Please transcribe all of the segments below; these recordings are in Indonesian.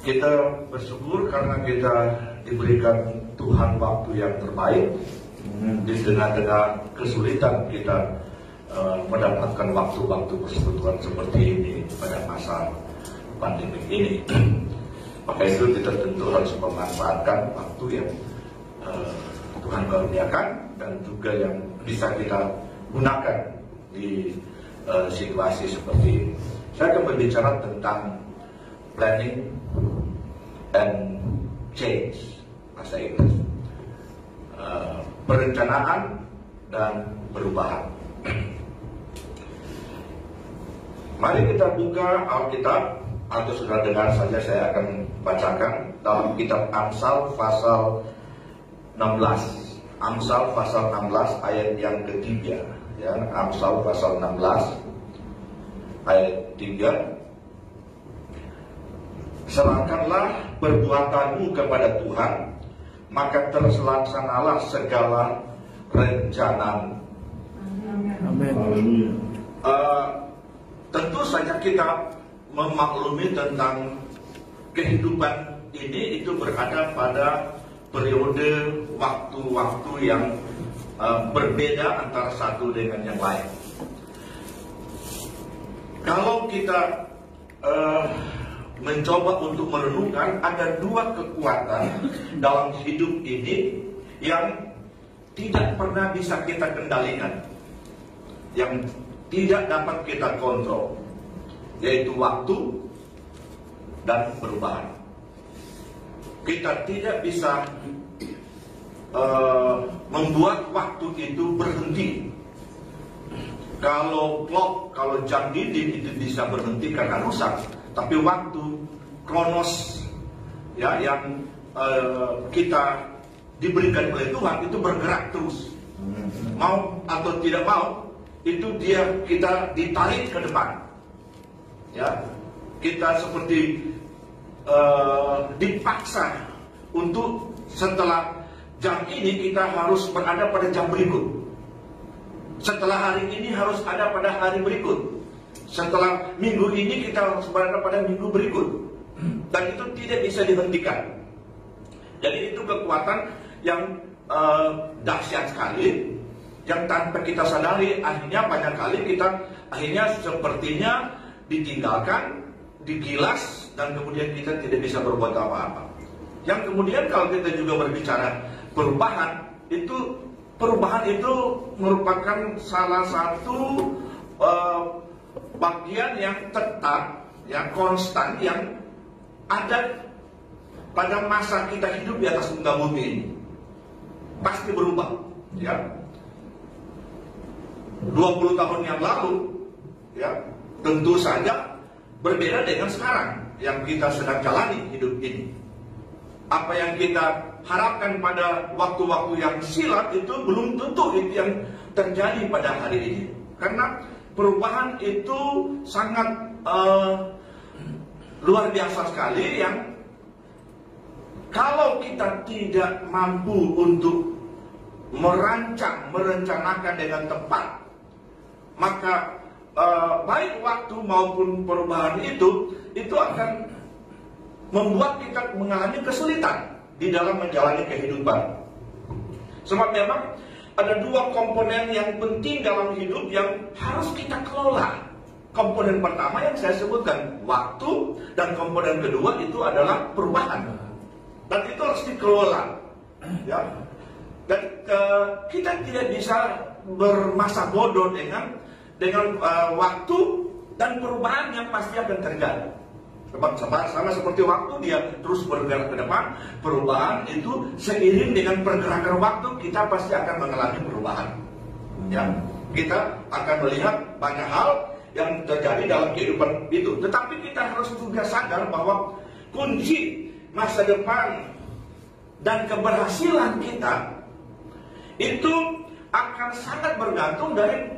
Kita bersyukur karena kita diberikan Tuhan waktu yang terbaik. Di tengah-tengah kesulitan kita mendapatkan waktu-waktu persekutuan seperti ini pada masa pandemi ini. Maka itu kita tentu harus memanfaatkan waktu yang Tuhan karuniakan dan juga yang bisa kita gunakan di situasi seperti ini. Saya akan berbicara tentang planning and change, bahasa Inggris. Perencanaan dan perubahan. Mari kita buka Alkitab, atau sudah dengar saja saya akan bacakan dalam kitab Amsal pasal 16. Amsal pasal 16 ayat yang ketiga, ya, Amsal pasal 16 ayat 3. Serahkanlah perbuatanmu kepada Tuhan, maka terlaksanalah segala rencana. Amin. Tentu saja kita memaklumi tentang kehidupan ini itu berada pada periode waktu-waktu yang berbeda antara satu dengan yang lain. Kalau kita mencoba untuk merenungkan, ada dua kekuatan dalam hidup ini yang tidak pernah bisa kita kendalikan, yang tidak dapat kita kontrol, yaitu waktu dan perubahan. Kita tidak bisa membuat waktu itu berhenti. Kalau jam dinding itu bisa berhenti karena rusak, tapi waktu kronos, ya, yang kita diberikan oleh Tuhan itu bergerak terus. Mau atau tidak mau, itu kita ditarik ke depan. Ya, kita seperti dipaksa untuk setelah jam ini kita harus berada pada jam berikut. Setelah hari ini harus ada pada hari berikut. Setelah minggu ini kita harus berada pada minggu berikut. Dan itu tidak bisa dihentikan. Jadi itu kekuatan yang dahsyat sekali, yang tanpa kita sadari akhirnya banyak kali kita sepertinya ditinggalkan, digilas, dan kemudian kita tidak bisa berbuat apa-apa. Yang kemudian kalau kita juga berbicara perubahan itu merupakan salah satu bagian yang tetap, yang konstan, yang ada pada masa kita hidup di atas muka bumi ini. Pasti berubah, ya. 20 tahun yang lalu, ya, tentu saja berbeda dengan sekarang yang kita sedang jalani hidup ini. Apa yang kita harapkan pada waktu-waktu yang silam itu belum tentu itu yang terjadi pada hari ini. Karena perubahan itu sangat luar biasa sekali, yang kalau kita tidak mampu untuk merencanakan dengan tepat, maka baik waktu maupun perubahan itu akan membuat kita mengalami kesulitan di dalam menjalani kehidupan. Sebab memang ada dua komponen yang penting dalam hidup yang harus kita kelola. Komponen pertama yang saya sebutkan, waktu, dan komponen kedua itu adalah perubahan. Dan itu harus dikelola, ya. Dan kita tidak bisa bermasa bodoh dengan waktu dan perubahan yang pasti akan terjadi. Sama seperti waktu, dia terus bergerak ke depan. Perubahan itu seiring dengan pergerakan waktu, kita pasti akan mengalami perubahan, ya. Kita akan melihat banyak hal yang terjadi dalam kehidupan itu. Tetapi kita harus juga sadar bahwa kunci masa depan dan keberhasilan kita itu akan sangat bergantung dari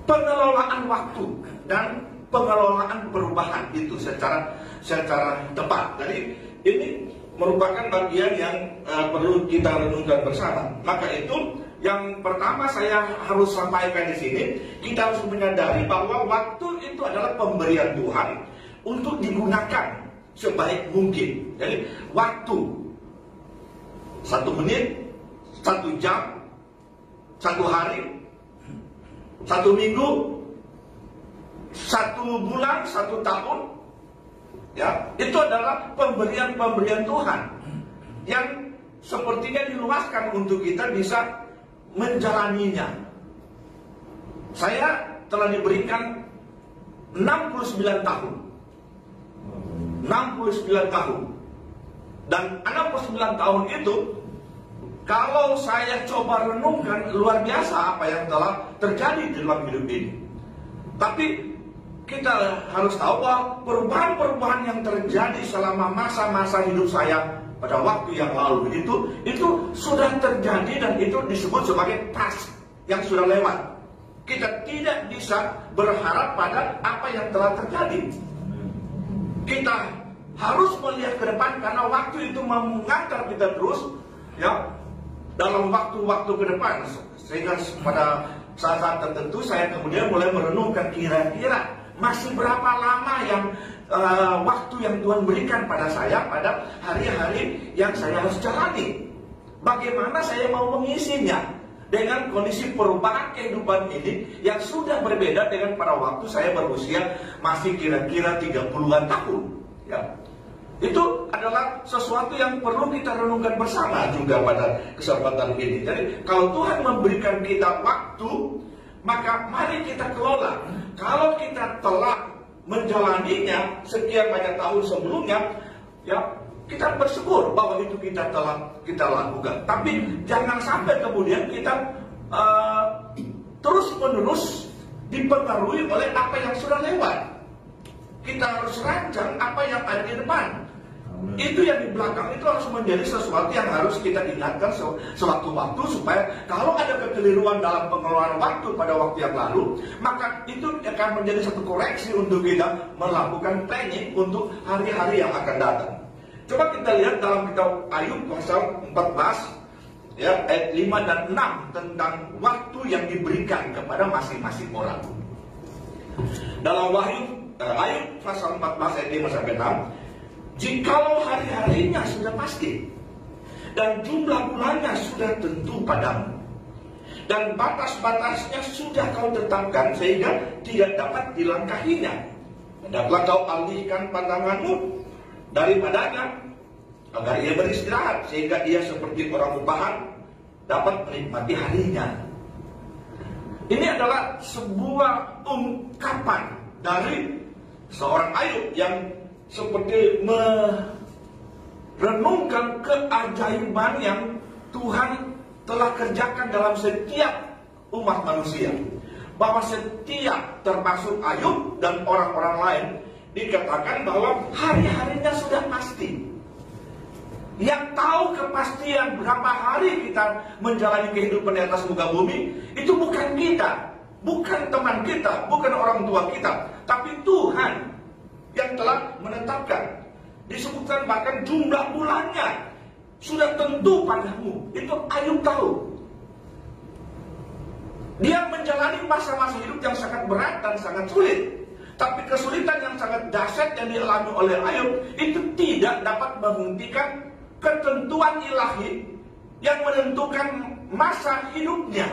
pengelolaan waktu dan pengelolaan perubahan itu secara tepat. Jadi ini merupakan bagian yang perlu kita renungkan bersama. Maka itu yang pertama saya harus sampaikan di sini, kita harus menyadari bahwa waktu itu adalah pemberian Tuhan untuk digunakan sebaik mungkin. Jadi waktu 1 menit, 1 jam, 1 hari, 1 minggu, 1 bulan, 1 tahun, ya, itu adalah pemberian Tuhan yang sepertinya diluaskan untuk kita bisa menjalaninya. Saya telah diberikan 69 tahun. 69 tahun. Dan 69 tahun itu, kalau saya coba renungkan, luar biasa apa yang telah terjadi di dalam hidup ini. Tapi kita harus tahu bahwa perubahan-perubahan yang terjadi selama masa-masa hidup saya pada waktu yang lalu itu sudah terjadi, dan itu disebut sebagai past, yang sudah lewat. Kita tidak bisa berharap pada apa yang telah terjadi. Kita harus melihat ke depan, karena waktu itu mengantar kita terus, ya, dalam waktu-waktu ke depan. Sehingga pada saat-saat tertentu saya kemudian mulai merenungkan, kira-kira masih berapa lama yang waktu yang Tuhan berikan pada saya pada hari-hari yang saya harus jalani. Bagaimana saya mau mengisinya dengan kondisi perubahan kehidupan ini yang sudah berbeda dengan pada waktu saya berusia masih kira-kira 30-an tahun, ya. Itu adalah sesuatu yang perlu kita renungkan bersama juga pada kesempatan ini. Jadi kalau Tuhan memberikan kita waktu, maka mari kita kelola. Kalau kita telah menjalaninya sekian banyak tahun sebelumnya, ya, kita bersyukur bahwa itu kita lakukan. Tapi jangan sampai kemudian kita terus-menerus dipengaruhi oleh apa yang sudah lewat. Kita harus rancang apa yang ada di depan. Itu yang di belakang itu harus menjadi sesuatu yang harus kita ingatkan sewaktu-waktu, supaya kalau ada kekeliruan dalam pengelolaan waktu pada waktu yang lalu, maka itu akan menjadi satu koreksi untuk kita melakukan planning untuk hari-hari yang akan datang. Coba kita lihat dalam kitab Ayub pasal 14, ya, ayat 5 dan 6 tentang waktu yang diberikan kepada masing-masing orang. Dalam Ayub pasal 14 ayat 5 sampai 6, jikalau hari-harinya sudah pasti, dan jumlah bulannya sudah tentu padamu, dan batas-batasnya sudah kau tetapkan sehingga tidak dapat dilangkahinya, hendaklah kau alihkan pandanganmu daripadanya, agar ia beristirahat, sehingga ia seperti orang upahan dapat menikmati harinya. Ini adalah sebuah ungkapan dari seorang Ayub yang seperti merenungkan keajaiban yang Tuhan telah kerjakan dalam setiap umat manusia. Bahwa setiap, termasuk Ayub dan orang-orang lain, dikatakan bahwa hari-harinya sudah pasti. Yang tahu kepastian berapa hari kita menjalani kehidupan di atas muka bumi, itu bukan kita, bukan teman kita, bukan orang tua kita, tapi Tuhan yang telah menetapkan. Disebutkan bahkan jumlah bulannya sudah tentu padamu. Itu Ayub tahu. Dia menjalani masa-masa hidup yang sangat berat dan sangat sulit. Tapi kesulitan yang sangat dahsyat yang dialami oleh Ayub itu tidak dapat menghentikan ketentuan ilahi yang menentukan masa hidupnya.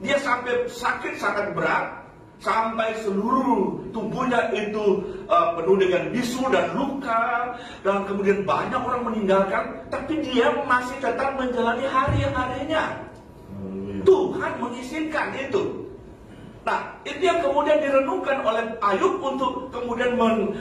Dia sampai sakit sangat berat, sampai seluruh tubuhnya itu penuh dengan bisu dan luka, dan kemudian banyak orang meninggalkan, tapi dia masih tetap menjalani hari-harinya. Tuhan mengizinkan itu. Nah, itu yang kemudian direnungkan oleh Ayub untuk kemudian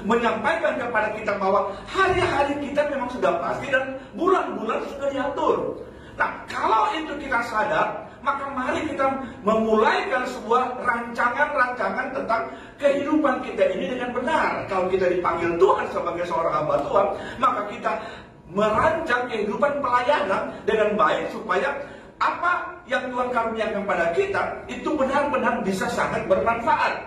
menyampaikan kepada kita bahwa hari-hari kita memang sudah pasti dan bulan-bulan sudah diatur. Nah, kalau itu kita sadar, maka mari kita memulaikan sebuah rancangan-rancangan tentang kehidupan kita ini dengan benar. Kalau kita dipanggil Tuhan sebagai seorang hamba Tuhan, maka kita merancang kehidupan pelayanan dengan baik, supaya apa yang Tuhan karuniakan pada kita itu benar-benar bisa sangat bermanfaat.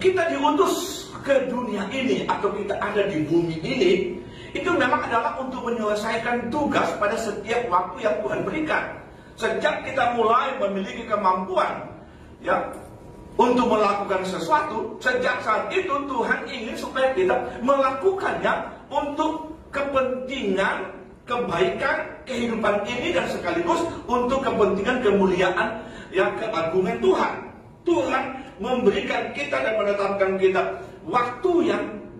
Kita diutus ke dunia ini, atau kita ada di bumi ini, itu memang adalah untuk menyelesaikan tugas pada setiap waktu yang Tuhan berikan. Sejak kita mulai memiliki kemampuan, ya, untuk melakukan sesuatu, sejak saat itu Tuhan ingin supaya kita melakukannya untuk kepentingan, kebaikan, kehidupan ini, dan sekaligus untuk kepentingan kemuliaan, yang keagungan Tuhan. Tuhan memberikan kita dan menetapkan kita waktu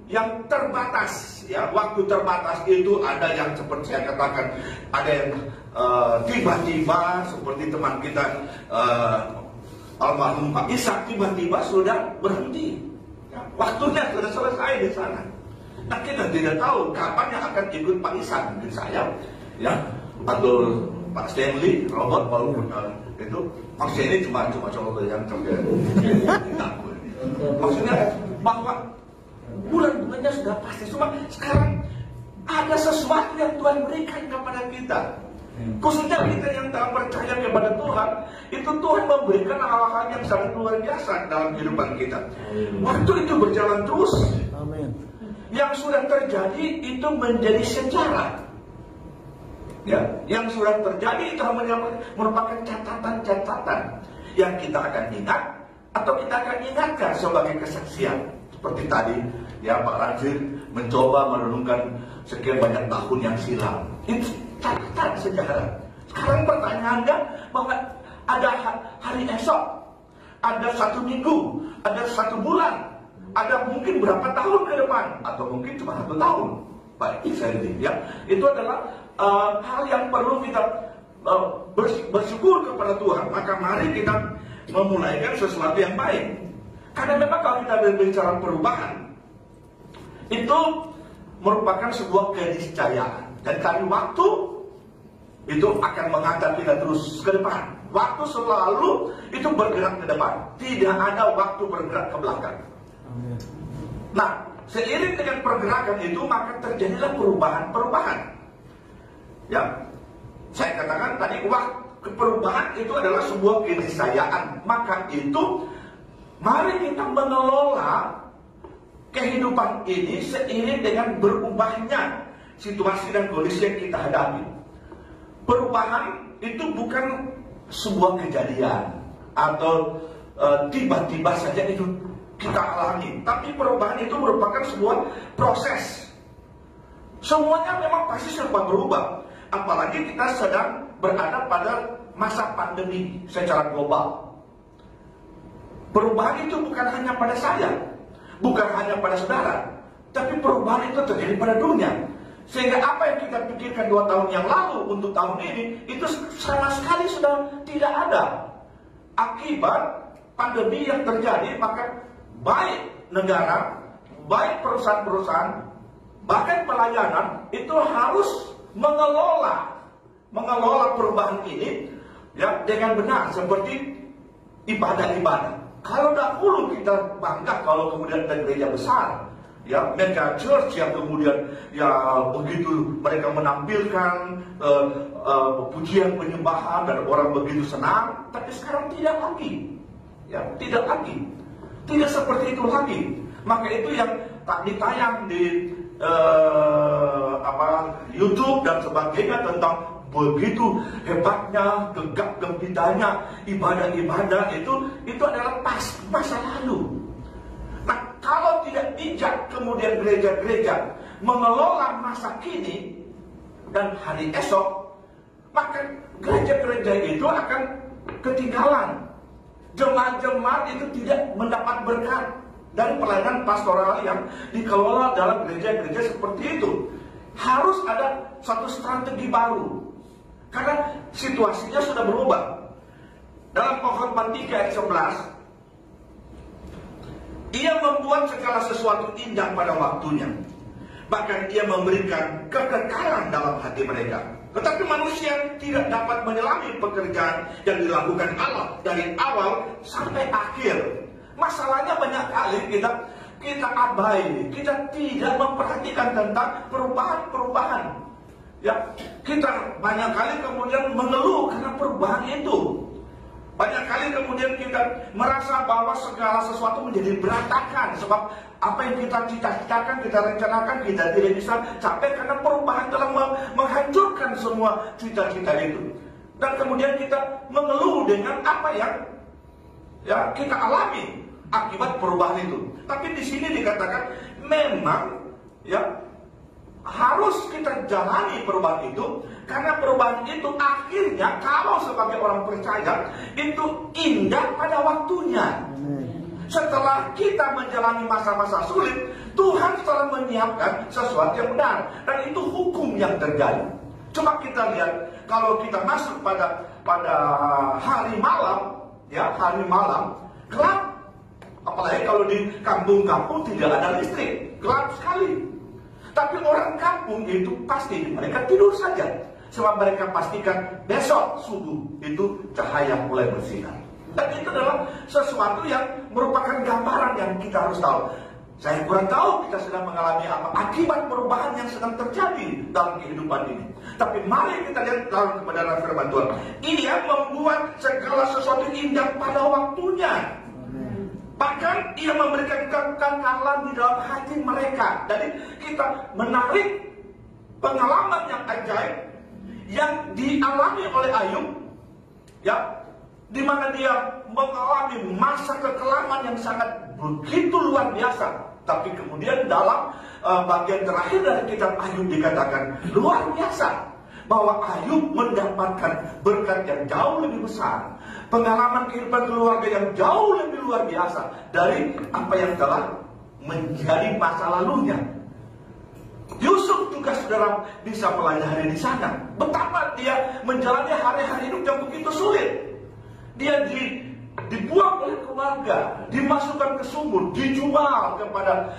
yang terbatas, ya. Waktu terbatas itu ada yang seperti saya katakan, ada yang tiba-tiba seperti teman kita almarhum Pak Ishak, tiba-tiba sudah berhenti, ya. Waktunya sudah selesai di sana. Nah, kita tidak tahu kapan yang akan ikut Pak Ishak, mungkin saya, ya, atau Pak Stanley, Robert, walaupun itu maksudnya ini cuma contoh yang terjadi. Maksudnya bahwa bulan-bulannya sudah pasti, cuma sekarang ada sesuatu yang Tuhan berikan kepada kita. Khususnya kita yang tak percaya kepada Tuhan, itu Tuhan memberikan hal-hal yang sangat luar biasa dalam kehidupan kita. Waktu itu berjalan terus. Amin. Yang sudah terjadi itu menjadi sejarah. Ya, yang sudah terjadi itu merupakan catatan-catatan yang kita akan ingat atau kita akan ingatkan sebagai kesaksian. Seperti tadi, ya, Pak Rajin mencoba merenungkan sekian banyak tahun yang silam. Itu catatan sejarah. Sekarang pertanyaannya bahwa ada hari esok, ada 1 minggu, ada 1 bulan, ada mungkin berapa tahun ke depan, atau mungkin cuma 1 tahun. Baik, ya, itu adalah hal yang perlu kita bersyukur kepada Tuhan. Maka mari kita memulaikan sesuatu yang baik. Karena memang kalau kita berbicara perubahan, itu merupakan sebuah keniscayaan. Dan kali waktu itu akan mengantar kita terus ke depan. Waktu selalu itu bergerak ke depan. Tidak ada waktu bergerak ke belakang. Nah, seiring dengan pergerakan itu maka terjadilah perubahan-perubahan. Ya, saya katakan tadi, waktu perubahan itu adalah sebuah keniscayaan. Maka itu mari kita mengelola kehidupan ini seiring dengan berubahnya situasi dan kondisi yang kita hadapi. Perubahan itu bukan sebuah kejadian atau tiba-tiba saja itu kita alami, tapi perubahan itu merupakan sebuah proses. Semuanya memang pasti serba berubah, apalagi kita sedang berada pada masa pandemi secara global. Perubahan itu bukan hanya pada saya, bukan hanya pada saudara, tapi perubahan itu terjadi pada dunia. Sehingga apa yang kita pikirkan 2 tahun yang lalu untuk tahun ini, itu sama sekali sudah tidak ada. Akibat pandemi yang terjadi, maka baik negara, baik perusahaan-perusahaan, bahkan pelayanan, itu harus mengelola perubahan ini, ya, dengan benar, seperti ibadah-ibadah. Kalau dahulu kita bangga kalau kemudian ada gereja besar, ya, mega church yang kemudian ya begitu mereka menampilkan pujian penyembahan dan orang begitu senang, tapi sekarang tidak lagi, ya, tidak lagi, tidak seperti itu lagi. Maka itu yang tak ditayang di YouTube dan sebagainya tentang begitu hebatnya, gegap gempitanya ibadah-ibadah itu adalah masa lalu. Nah, kalau tidak bijak kemudian gereja-gereja mengelola masa kini dan hari esok, maka gereja-gereja itu akan ketinggalan. Jemaat-jemaat itu tidak mendapat berkat dari pelayanan pastoral yang dikelola dalam gereja-gereja seperti itu. Harus ada satu strategi baru, karena situasinya sudah berubah. Dalam Pengkhotbah 3 ayat 11, Ia membuat segala sesuatu indah pada waktunya, bahkan Ia memberikan kekekalan dalam hati mereka. Tetapi manusia tidak dapat menyelami pekerjaan yang dilakukan Allah dari awal sampai akhir. Masalahnya banyak kali kita abai, kita tidak memperhatikan tentang perubahan-perubahan. Ya, kita banyak kali kemudian mengeluh karena perubahan itu. Banyak kali kemudian kita merasa bahwa segala sesuatu menjadi berantakan, sebab apa yang kita cita-citakan, kita rencanakan, kita tidak bisa capai karena perubahan telah menghancurkan semua cita-cita itu. Dan kemudian kita mengeluh dengan apa yang Ya, kita alami akibat perubahan itu. Tapi di sini dikatakan memang ya harus kita jalani perubahan itu, karena perubahan itu akhirnya kalau sebagai orang percaya itu indah pada waktunya. Setelah kita menjalani masa-masa sulit, Tuhan telah menyiapkan sesuatu yang benar, dan itu hukum yang terjadi. Coba kita lihat kalau kita masuk pada hari malam, ya hari malam gelap. Apalagi kalau di kampung-kampung tidak ada listrik, gelap sekali. Tapi orang kampung itu pasti mereka tidur saja, sebab mereka pastikan besok subuh itu cahaya mulai bersinar. Dan itu adalah sesuatu yang merupakan gambaran yang kita harus tahu. Saya kurang tahu kita sedang mengalami apa akibat perubahan yang sedang terjadi dalam kehidupan ini. Tapi mari kita lihat dalam kebenaran firman Tuhan. Ia membuat segala sesuatu indah pada waktunya. Bahkan ia memberikan kekekalan di dalam hati mereka. Jadi kita menarik pengalaman yang ajaib yang dialami oleh Ayub, ya, di mana dia mengalami masa kekelaman yang sangat begitu luar biasa. Tapi kemudian dalam bagian terakhir dari kitab Ayub dikatakan luar biasa, bahwa Ayub mendapatkan berkat yang jauh lebih besar, pengalaman kehidupan keluarga yang jauh lebih luar biasa dari apa yang telah menjadi masa lalunya. Yusuf juga saudara bisa pelajari di sana betapa dia menjalani hari-hari hidup yang begitu sulit. Dia dibuang oleh keluarga, dimasukkan ke sumur, dijual kepada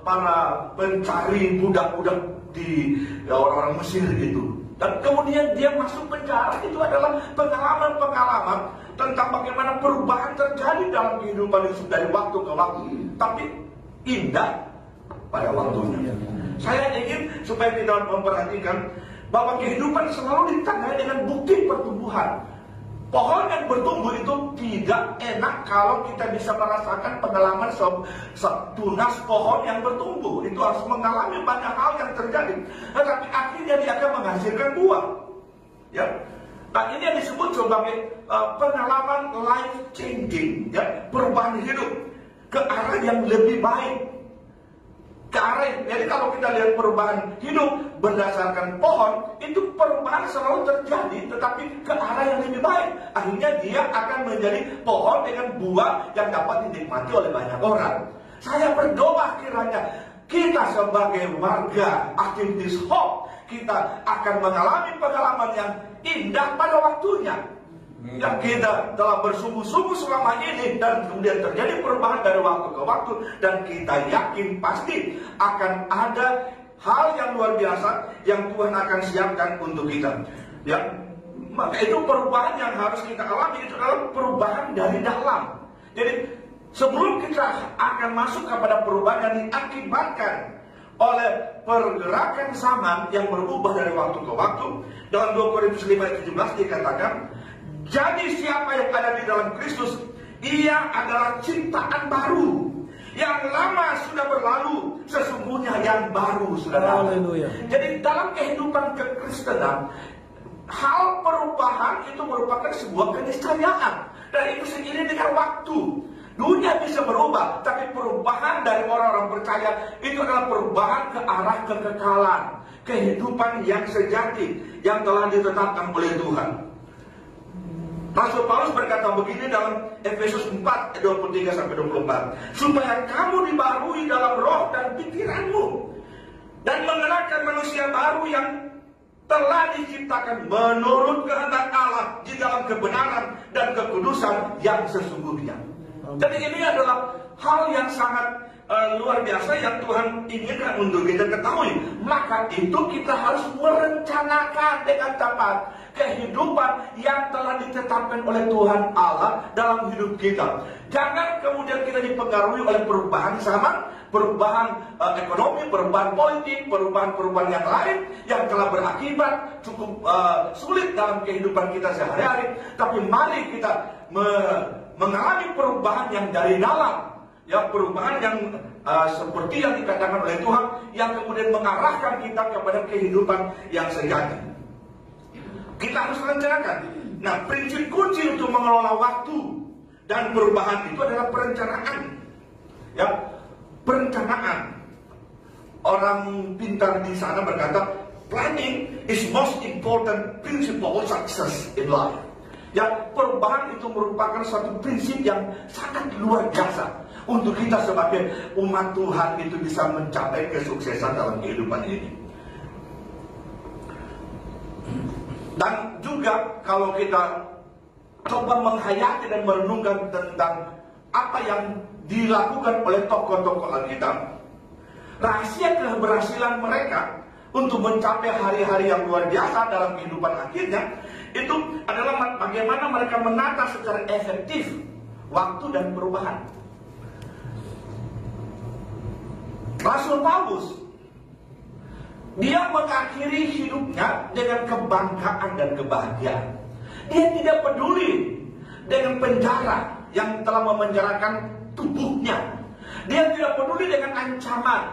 para pencari budak-budak di orang-orang Mesir itu. Dan kemudian dia masuk penjara. Itu adalah pengalaman-pengalaman tentang bagaimana perubahan terjadi dalam kehidupan Yusuf dari waktu ke waktu, tapi indah pada waktunya. Saya ingin supaya kita memperhatikan bahwa kehidupan selalu ditandai dengan bukti pertumbuhan. Pohon yang bertumbuh itu tidak enak kalau kita bisa merasakan pengalaman tunas pohon yang bertumbuh. Itu harus mengalami banyak hal yang terjadi. Tetapi akhirnya dia akan menghasilkan buah. Ya. Nah, ini yang disebut sebagai pengalaman life changing, ya, perubahan hidup ke arah yang lebih baik. Jadi kalau kita lihat perubahan hidup berdasarkan pohon, itu perubahan selalu terjadi, tetapi ke arah yang lebih baik. Akhirnya dia akan menjadi pohon dengan buah yang dapat dinikmati oleh banyak orang. Saya berdoa kiranya kita sebagai warga aktivis Hope, kita akan mengalami pengalaman yang indah pada waktunya. Yang kita telah bersungguh-sungguh selama ini, dan kemudian terjadi perubahan dari waktu ke waktu, dan kita yakin pasti akan ada hal yang luar biasa yang Tuhan akan siapkan untuk kita. Ya, maka itu perubahan yang harus kita alami, itu adalah perubahan dari dalam. Jadi sebelum kita akan masuk kepada perubahan yang diakibatkan oleh pergerakan zaman yang berubah dari waktu ke waktu, dalam 2 Korintus 5:17 dikatakan, jadi siapa yang ada di dalam Kristus, ia adalah ciptaan baru. Yang lama sudah berlalu, sesungguhnya yang baru sudah datang. Jadi dalam kehidupan kekristenan, hal perubahan itu merupakan sebuah keniscayaan. Dan itu seiring dengan waktu. Dunia bisa berubah, tapi perubahan dari orang-orang percaya itu adalah perubahan ke arah kekekalan, kehidupan yang sejati yang telah ditetapkan oleh Tuhan. Rasul Paulus berkata begini dalam Efesus 4:23-24, supaya kamu dibarui dalam roh dan pikiranmu, dan mengenakan manusia baru yang telah diciptakan menurut kehendak Allah di dalam kebenaran dan kekudusan yang sesungguhnya. Jadi ini adalah hal yang sangat luar biasa yang Tuhan inginkan untuk kita ketahui. Maka itu kita harus merencanakan dengan tepat kehidupan yang telah ditetapkan oleh Tuhan Allah dalam hidup kita. Jangan kemudian kita dipengaruhi oleh perubahan zaman, perubahan ekonomi, perubahan politik, perubahan-perubahan yang lain yang telah berakibat cukup sulit dalam kehidupan kita sehari-hari. Tapi mari kita mengalami perubahan yang dari dalam. Ya, perubahan yang seperti yang dikatakan oleh Tuhan, yang kemudian mengarahkan kita kepada kehidupan yang sejati. Kita harus rencanakan. Nah, prinsip kunci untuk mengelola waktu dan perubahan itu adalah perencanaan. Ya, perencanaan. Orang pintar di sana berkata, planning is most important principle of success in life. Ya, perubahan itu merupakan suatu prinsip yang sangat luar biasa untuk kita sebagai umat Tuhan itu bisa mencapai kesuksesan dalam kehidupan ini. Dan juga kalau kita coba menghayati dan merenungkan tentang apa yang dilakukan oleh tokoh-tokoh Alkitab, rahasia keberhasilan mereka untuk mencapai hari-hari yang luar biasa dalam kehidupan akhirnya itu adalah bagaimana mereka menata secara efektif waktu dan perubahan. Rasul Paulus, dia mengakhiri hidupnya dengan kebanggaan dan kebahagiaan. Dia tidak peduli dengan penjara yang telah memenjarakan tubuhnya. Dia tidak peduli dengan ancaman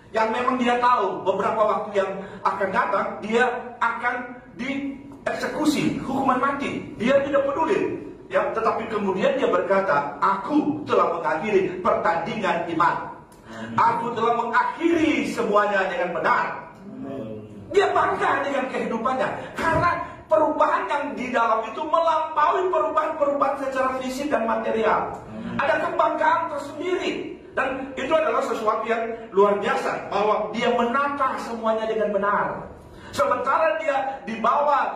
yang memang dia tahu beberapa waktu yang akan datang dia akan dieksekusi, hukuman mati. Dia tidak peduli. Ya, tetapi kemudian dia berkata, aku telah mengakhiri pertandingan iman. Aku telah mengakhiri semuanya dengan benar. Dia bangga dengan kehidupannya karena perubahan yang di dalam itu melampaui perubahan-perubahan secara fisik dan material. Ada kebanggaan tersendiri. Dan itu adalah sesuatu yang luar biasa, bahwa dia menata semuanya dengan benar. Sementara dia dibawa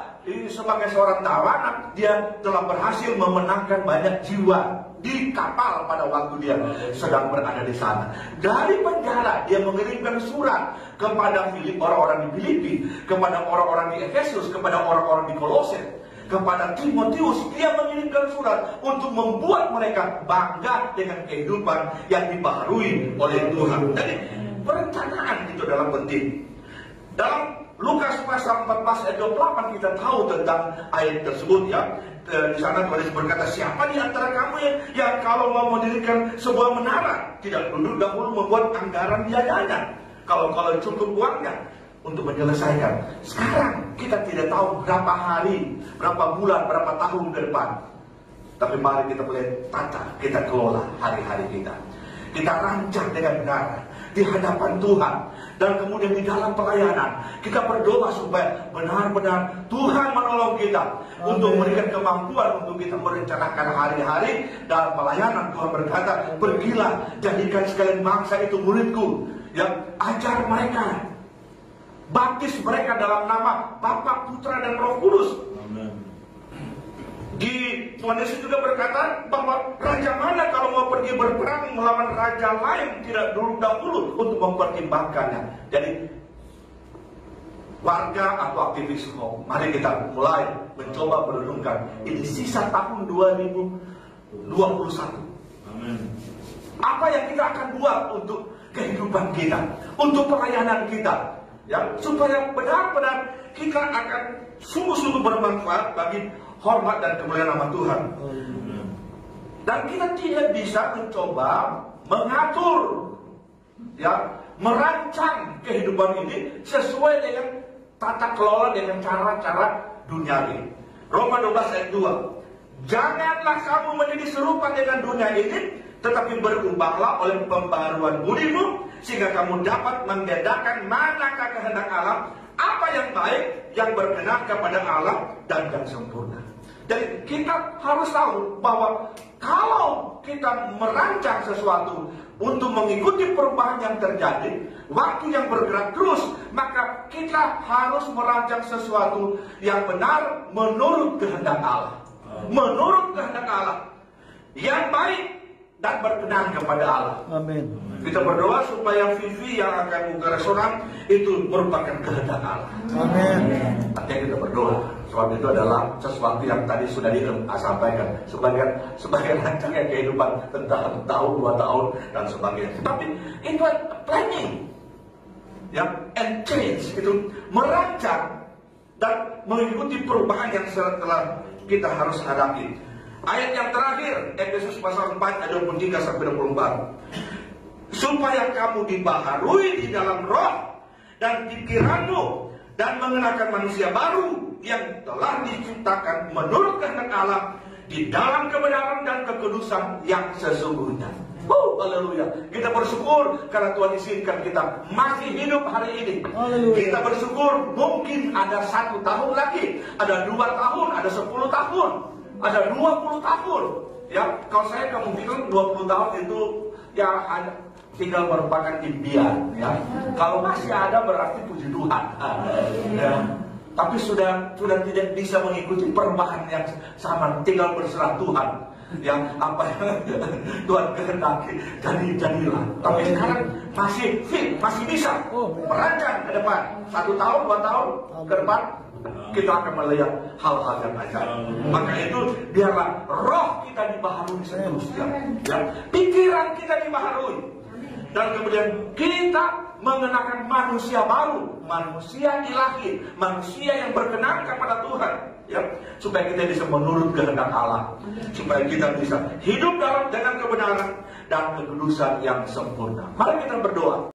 sebagai seorang tawanan, dia telah berhasil memenangkan banyak jiwa di kapal pada waktu dia sedang berada di sana. Dari penjara dia mengirimkan surat kepada orang-orang di Filipi, kepada orang-orang di Efesus, kepada orang-orang di Kolose, kepada Timotius. Dia mengirimkan surat untuk membuat mereka bangga dengan kehidupan yang dibaharui oleh Tuhan. Jadi perencanaan itu adalah penting. Dalam Lukas pasal 14 ayat 28 kita tahu tentang ayat tersebut, ya. Di sana Tuhan Yesus berkata, siapa di antara kamu yang kalau mau mendirikan sebuah menara tidak duduk dahulu membuat anggaran biayanya, kalau cukup uangnya untuk menyelesaikan. Sekarang kita tidak tahu berapa hari, berapa bulan, berapa tahun ke depan. Tapi mari kita boleh tata, kita kelola hari-hari kita. Kita rancang dengan benar di hadapan Tuhan. Dan kemudian di dalam pelayanan kita berdoa supaya benar-benar Tuhan menolong kita. Amin. Untuk memberikan kemampuan untuk kita merencanakan hari-hari dalam pelayanan. Tuhan berkata, pergilah, jadikan sekalian bangsa itu muridku. Yang ajar mereka, baptis mereka dalam nama Bapa, Putra, dan Roh Kudus. Amen. Tuhan Yesus juga berkata bahwa raja mana kalau mau pergi berperang melawan raja lain tidak dulu dahulu untuk mempertimbangkannya. Jadi warga atau aktivis HOM, mari kita mulai mencoba merenungkan ini sisa tahun 2021. Amen. Apa yang kita akan buat untuk kehidupan kita, untuk pelayanan kita, ya, supaya benar-benar kita akan sungguh-sungguh bermanfaat bagi hormat dan kemuliaan nama Tuhan. Dan kita tidak bisa mencoba mengatur, ya, merancang kehidupan ini sesuai dengan tata kelola dengan cara-cara duniawi. Roma 12 ayat 2. Janganlah kamu menjadi serupa dengan dunia ini, tetapi berubahlah oleh pembaruan budimu, sehingga kamu dapat membedakan manakah kehendak Allah, apa yang baik, yang berkenan kepada Allah, dan yang sempurna. Jadi kita harus tahu bahwa kalau kita merancang sesuatu untuk mengikuti perubahan yang terjadi, waktu yang bergerak terus, maka kita harus merancang sesuatu yang benar menurut kehendak Allah. Menurut kehendak Allah yang baik dan berkenan kepada Allah. Amin. Kita berdoa supaya Vivi yang akan buka restoran itu merupakan kehendak Allah. Amin. Artinya kita berdoa. Sebab itu adalah sesuatu yang tadi sudah disampaikan sebagai rancangan kehidupan tentang tahun, 2 tahun dan sebagainya. Tapi itu planning, ya, and change, itu merancang dan mengikuti perubahan yang setelah kita harus hadapi. Ayat yang terakhir, Efesus pasal 4 ayat 23 sampai 24. Supaya kamu dibaharui di dalam roh dan pikiranmu, dan mengenakan manusia baru yang telah diciptakan menurut kehendak Allah di dalam kebenaran dan kekudusan yang sesungguhnya. Haleluya. Kita bersyukur karena Tuhan izinkan kita masih hidup hari ini. Haleluya. Kita bersyukur mungkin ada 1 tahun lagi, ada 2 tahun, ada 10 tahun, ada 20 tahun. Ya, kalau saya kemungkinan 20 tahun itu ya hanya tinggal merupakan impian. Ya, kalau masih ada berarti puji Tuhan. Ya. Tapi sudah tidak bisa mengikuti perubahan yang sama, tinggal berserah Tuhan. Yang apa yang Tuhan kehendaki jadilah. Tapi sekarang masih fit, masih bisa merancang ke depan. 1 tahun, 2 tahun ke depan kita akan melihat hal-hal yang ajaib. Maka itu biarlah roh kita dibaharui seterusnya, ya. Pikiran kita dibaharui, dan kemudian kita mengenakan manusia baru, manusia ilahi, manusia yang berkenan kepada Tuhan, ya, supaya kita bisa menurut kehendak Allah, supaya kita bisa hidup dengan kebenaran dan kekudusan yang sempurna. Mari kita berdoa.